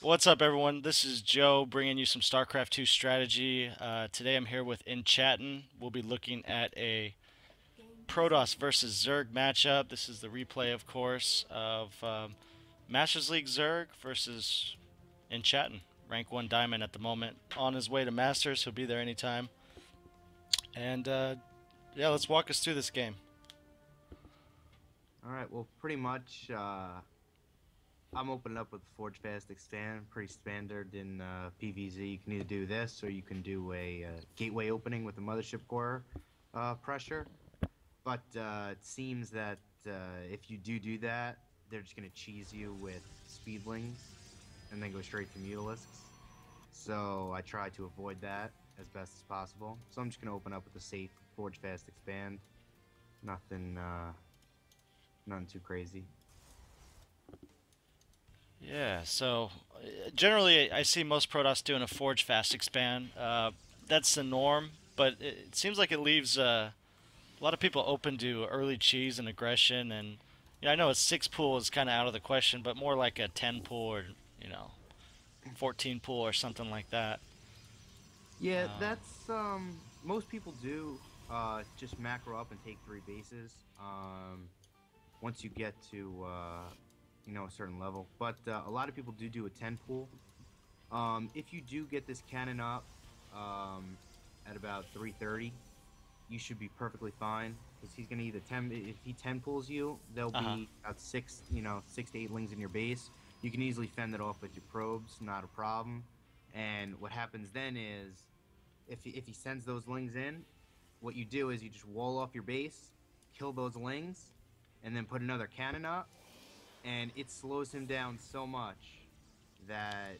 What's up, everyone? This is Joe bringing you some StarCraft 2 strategy. Today I'm here with Enchattin. We'll be looking at a Protoss versus Zerg matchup. This is the replay, of course, of Masters League Zerg versus Enchattin. Rank 1 Diamond at the moment. On his way to Masters. He'll be there anytime. And yeah, let's walk us through this game. All right, well, pretty much, I'm opening up with Forge Fast Expand, pretty standard in PvZ. You can either do this or you can do a gateway opening with the Mothership Core pressure. But it seems that if you do that, they're just going to cheese you with Speedlings and then go straight to Mutalisks. So I try to avoid that as best as possible. So I'm just going to open up with a safe Forge Fast Expand. Nothing too crazy. Yeah, so generally I see most Protoss doing a Forge Fast Expand. That's the norm, but it seems like it leaves a lot of people open to early cheese and aggression. And yeah, I know a 6 pool is kind of out of the question, but more like a 10 pool or, you know, 14 pool or something like that. Yeah, that's most people do just macro up and take 3 bases once you get to a certain level. But a lot of people do a 10 pool. If you do get this cannon up at about 3:30, you should be perfectly fine because he's gonna either 10 if he 10 pulls you, there'll be about 6 to 8 lings in your base. You can easily fend it off with your probes, not a problem. And what happens then is, if he sends those lings in, what you do is you just wall off your base, kill those lings, and then put another cannon up, and it slows him down so much that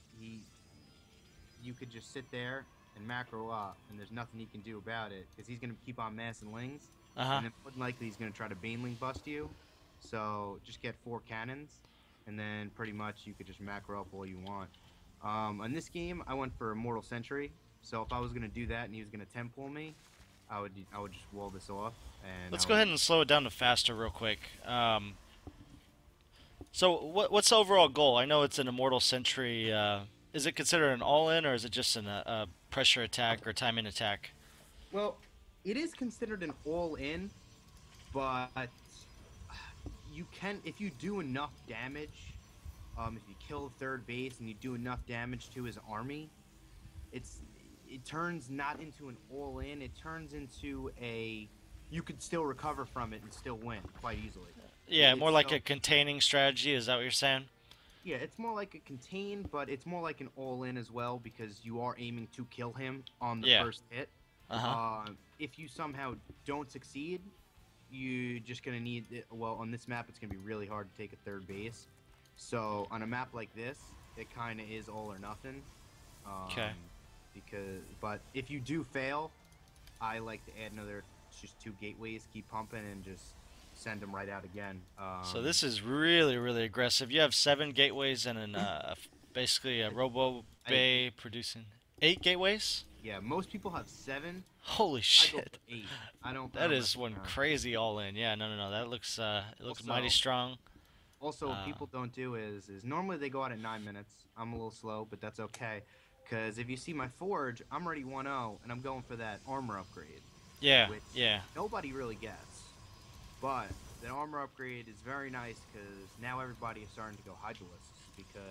you could just sit there and macro up, and there's nothing you can do about it because he's gonna keep on massing lings, and then more than likely he's gonna try to baneling bust you. So just get 4 cannons, and then pretty much you could just macro up all you want. On this game, I went for Immortal Sentry. So if I was gonna do that and he was gonna 10 pull me, I would just wall this off. And Let's go ahead and slow it down to faster real quick. So what's the overall goal? I know it's an Immortal Sentry. Is it considered an all-in, or is it just a pressure attack or timing attack? Well, it is considered an all-in, but you can, if you do enough damage, if you kill third base and you do enough damage to his army, it turns not into an all-in. It turns into a, you could still recover from it and still win quite easily. Yeah, more like So, a containing strategy. Is that what you're saying? yeah, it's more like a contain, but it's more like an all-in as well because you are aiming to kill him on the Yeah. first hit. Uh-huh. If you somehow don't succeed, you just gonna need, well, on this map it's gonna be really hard to take a third base. So on a map like this, it kind of is all or nothing. Okay. But if you do fail, I like to add another just 2 gateways, keep pumping, and just send them right out again. So this is really, really aggressive. You have 7 gateways and basically a Robo Bay producing 8 gateways. Yeah, most people have 7. Holy I go shit! for 8. I don't. That is one crazy all in. Yeah, no. That looks it looks mighty strong. Also, what people don't do is normally they go out at 9 minutes. I'm a little slow, but that's okay. Because if you see my forge, I'm already 1-0, and I'm going for that armor upgrade. Yeah, Which yeah. nobody really gets. But that armor upgrade is very nice because now everybody is starting to go Hydralisks because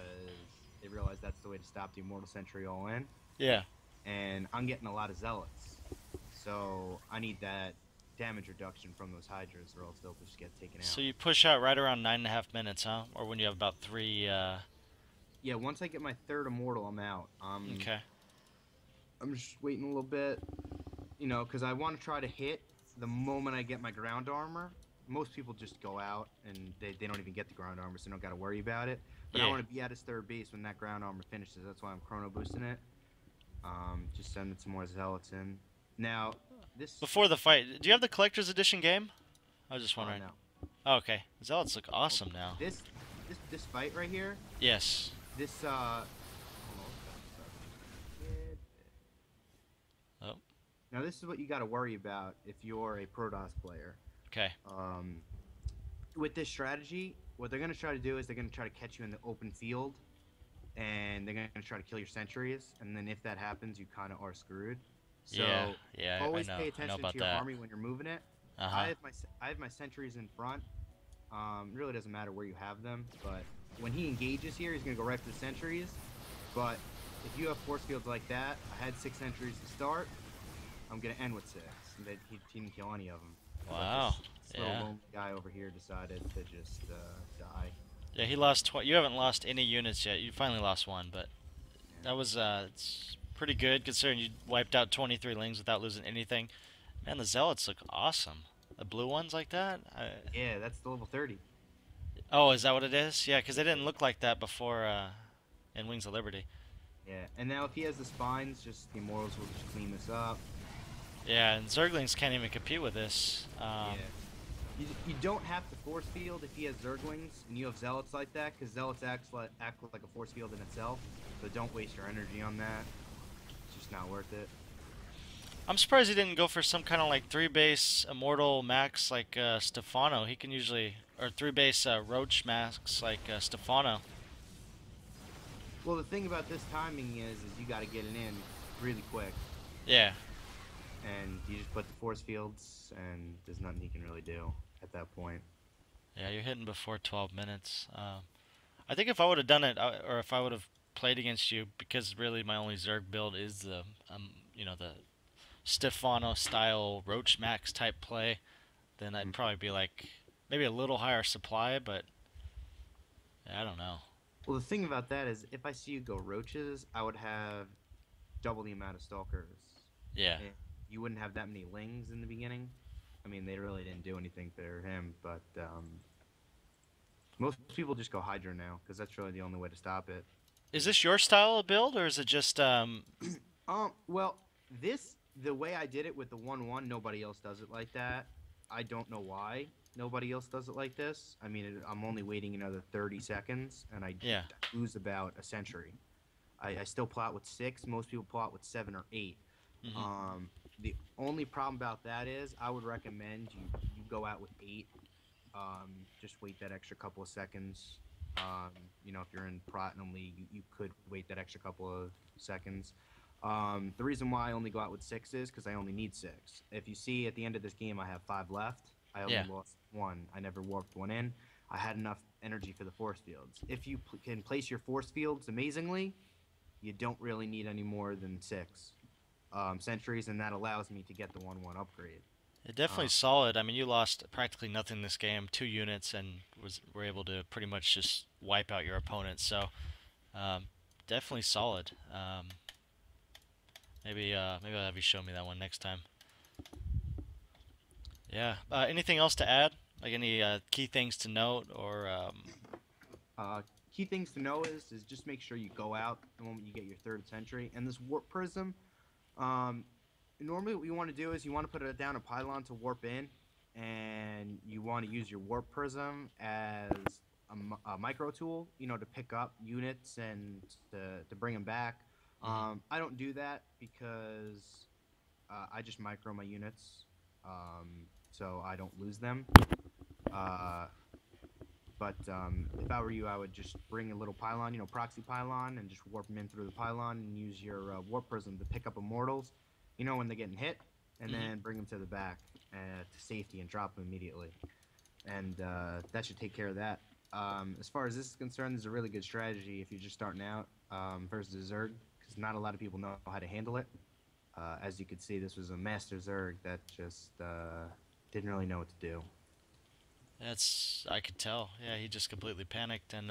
they realize that's the way to stop the Immortal Sentry all in. Yeah. And I'm getting a lot of Zealots. So I need that damage reduction from those Hydras or else they'll just get taken out. So you push out right around 9.5 minutes, huh? Or when you have about 3. Yeah, once I get my 3rd Immortal, I'm out. Okay. I'm just waiting a little bit, because I want to try to hit the moment I get my ground armor. Most people just go out and they don't even get the ground armor, so they don't got to worry about it. But I Yeah. want to be at his 3rd base when that ground armor finishes. That's why I'm chrono boosting it. Just sending some more Zealots in. Now, this... Before the fight, do you have the Collector's Edition game? I was just wondering. No. Oh, okay. Zealots look awesome now. This fight right here, Yes. this, Oh, now this is what you got to worry about if you're a Protoss player. okay. With this strategy, what they're going to try to do is they're going to try to catch you in the open field and they're gonna try to kill your sentries, and then if that happens, you kind of are screwed. Yeah, So yeah, always pay I know attention to about your that. army when you're moving it. Uh-huh. I have my sentries in front. It really doesn't matter where you have them, but when he engages here, he's gonna go right for the sentries. But if you have force fields like that, I had 6 sentries to start. I'm gonna end with 6. And that he didn't kill any of them. But Wow. this little Yeah. lonely guy over here decided to just die. Yeah, he lost you haven't lost any units yet. You finally lost one, but Yeah. that was it's pretty good considering you wiped out 23 lings without losing anything. Man, the zealots look awesome. The blue ones like that? Yeah, that's the level 30. Oh, is that what it is? Yeah, because they didn't look like that before in Wings of Liberty. Yeah, and now if he has the spines, just the Immortals will just clean this up. Yeah, and Zerglings can't even compete with this. Yeah. You don't have to force field if he has Zerglings and you have Zealots like that, because Zealots act like a force field in itself. So don't waste your energy on that. It's just not worth it. I'm surprised he didn't go for some kind of like 3-base Immortal Max like Stefano. He can usually, or 3-base Roach Max like Stefano. Well, the thing about this timing is you got to get it in really quick, Yeah. and you just put the force fields, and there's nothing he can really do at that point. Yeah, you're hitting before 12 minutes. I think if I would have done it, or if I would have played against you, because really my only Zerg build is the, the Stefano style Roach Max type play, then I'd Mhm. probably be like maybe a little higher supply, but I don't know. Well, the thing about that is, if I see you go roaches, I would have double the amount of stalkers. Yeah. And you wouldn't have that many lings in the beginning. I mean, they really didn't do anything for him, but most people just go Hydra now because that's really the only way to stop it. Is this your style of build, or is it just Well, the way I did it with the 1-1, nobody else does it like that. I don't know why nobody else does it like this. I mean, I'm only waiting another 30 seconds, and I yeah? lose about a century. I still plot with 6. Most people plot with 7 or 8. Hmm. The only problem about that is I would recommend you go out with 8. Just wait that extra couple of seconds. If you're in Platinum League, you could wait that extra couple of seconds. The reason why I only go out with 6 is because I only need 6. If you see at the end of this game, I have 5 left. I only Yeah. lost 1. I never warped 1 in. I had enough energy for the force fields. If you can place your force fields amazingly, you don't really need any more than 6 sentries, and that allows me to get the 1-1 upgrade. It definitely Uh, solid. I mean, you lost practically nothing this game, 2 units, and were able to pretty much just wipe out your opponent. So um, definitely solid. Maybe I'll have you show me that one next time. Yeah. Anything else to add? Like any key things to note, or uh, Key things to know is just make sure you go out the moment you get your 3rd sentry. And this warp prism, um, normally what you want to do is you want to put it down a pylon to warp in, and you want to use your warp prism as a micro tool, to pick up units and to bring them back. mhm. I don't do that because I just micro my units, so I don't lose them. Uh, but if I were you, I would just bring a little pylon, proxy pylon, and just warp them in through the pylon and use your warp prism to pick up immortals, when they're getting hit, and Mhm. then bring them to the back to safety and drop them immediately. And that should take care of that. As far as this is concerned, this is a really good strategy if you're just starting out versus Zerg, because not a lot of people know how to handle it. As you can see, this was a master Zerg that just didn't really know what to do. I could tell. Yeah, he just completely panicked, and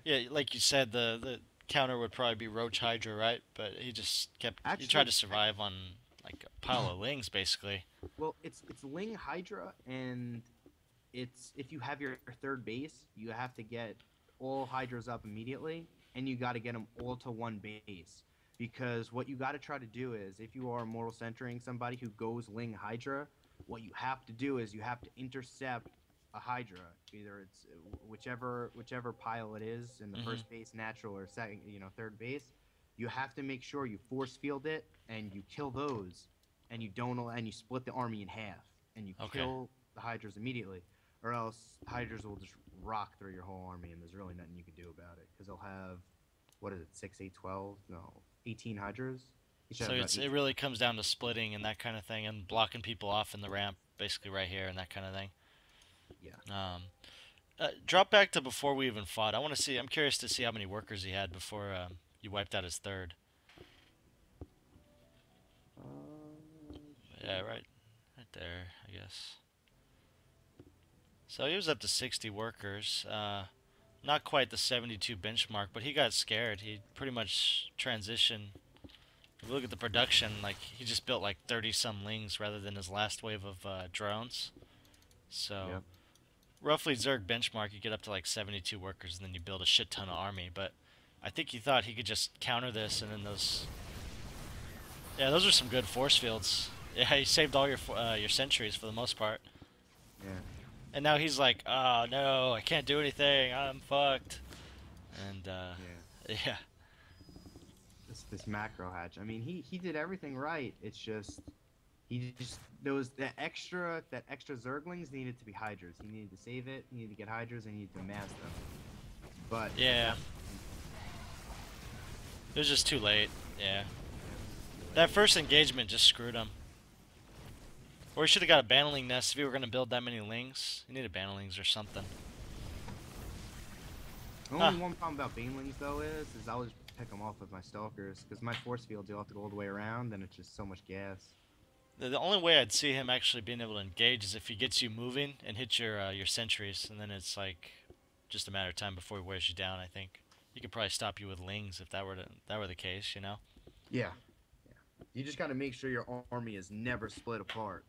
yeah, like you said, the counter would probably be Roach Hydra, right? But he tried Actually, to survive on like a pile of lings, basically. well, it's Ling Hydra, and it's if you have your 3rd base, you have to get all Hydras up immediately, and you got to get them all to 1 base. Because what you got to try to do is, if you are Immortal Centering somebody who goes Ling Hydra, what you have to do is you have to intercept a Hydra. Either it's whichever pile it is in the Hmm. 1st base, natural, or second, 3rd base. You have to make sure you force field it and you kill those, and you split the army in half, and you Okay. kill the Hydras immediately, or else Hydras will just rock through your whole army, and there's really nothing you can do about it because they'll have what is it, 6, 8, 12? No, 18 hydras. He should So have about it 18. really comes down to splitting and that kind of thing, and blocking people off in the ramp, basically right here and that kind of thing. Yeah. Drop back to before we even fought. I want to see. I'm curious to see how many workers he had before you wiped out his third. Yeah, right there, I guess. So he was up to 60 workers. Not quite the 72 benchmark, but he got scared. He pretty much transitioned. If you look at the production, like he just built like 30 some lings rather than his last wave of drones. So Yep. roughly Zerg benchmark, you get up to like 72 workers, and then you build a shit ton of army. But I think he thought he could just counter this, and then those, yeah, those are some good force fields. Yeah, he saved all your sentries for the most part. Yeah. And now he's like, oh no, I can't do anything. I'm fucked. And Yeah. yeah, This macro hatch. I mean, he did everything right. It's just he just there was that extra Zerglings needed to be hydras. He needed to save it. He needed to get hydras. And he needed to mass them. But yeah, it was just too late. Yeah, that first engagement just screwed him. Or he should have got a battling nest if he were going to build that many lings. He needed banelings or something. the only one problem about banelings though is I always pick them off with my stalkers because my force fields you'll have to go all the way around and it's just so much gas. The only way I'd see him actually being able to engage is if he gets you moving and hits your sentries, and then it's like just a matter of time before he wears you down. I think he could probably stop you with lings if that were the case, you know. Yeah. Yeah. You just got to make sure your army is never split apart.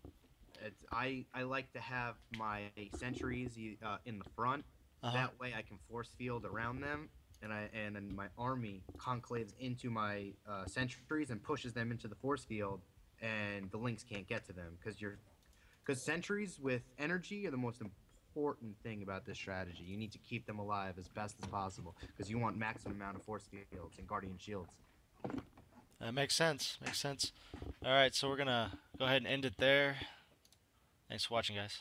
I like to have my sentries in the front. That way I can force field around them, and then my army conclaves into my sentries and pushes them into the force field, and the links can't get to them because sentries with energy are the most important thing about this strategy. You need to keep them alive as best as possible because you want maximum amount of force fields and guardian shields. That makes sense. Makes sense. All right, so we're gonna go ahead and end it there. Thanks for watching, guys.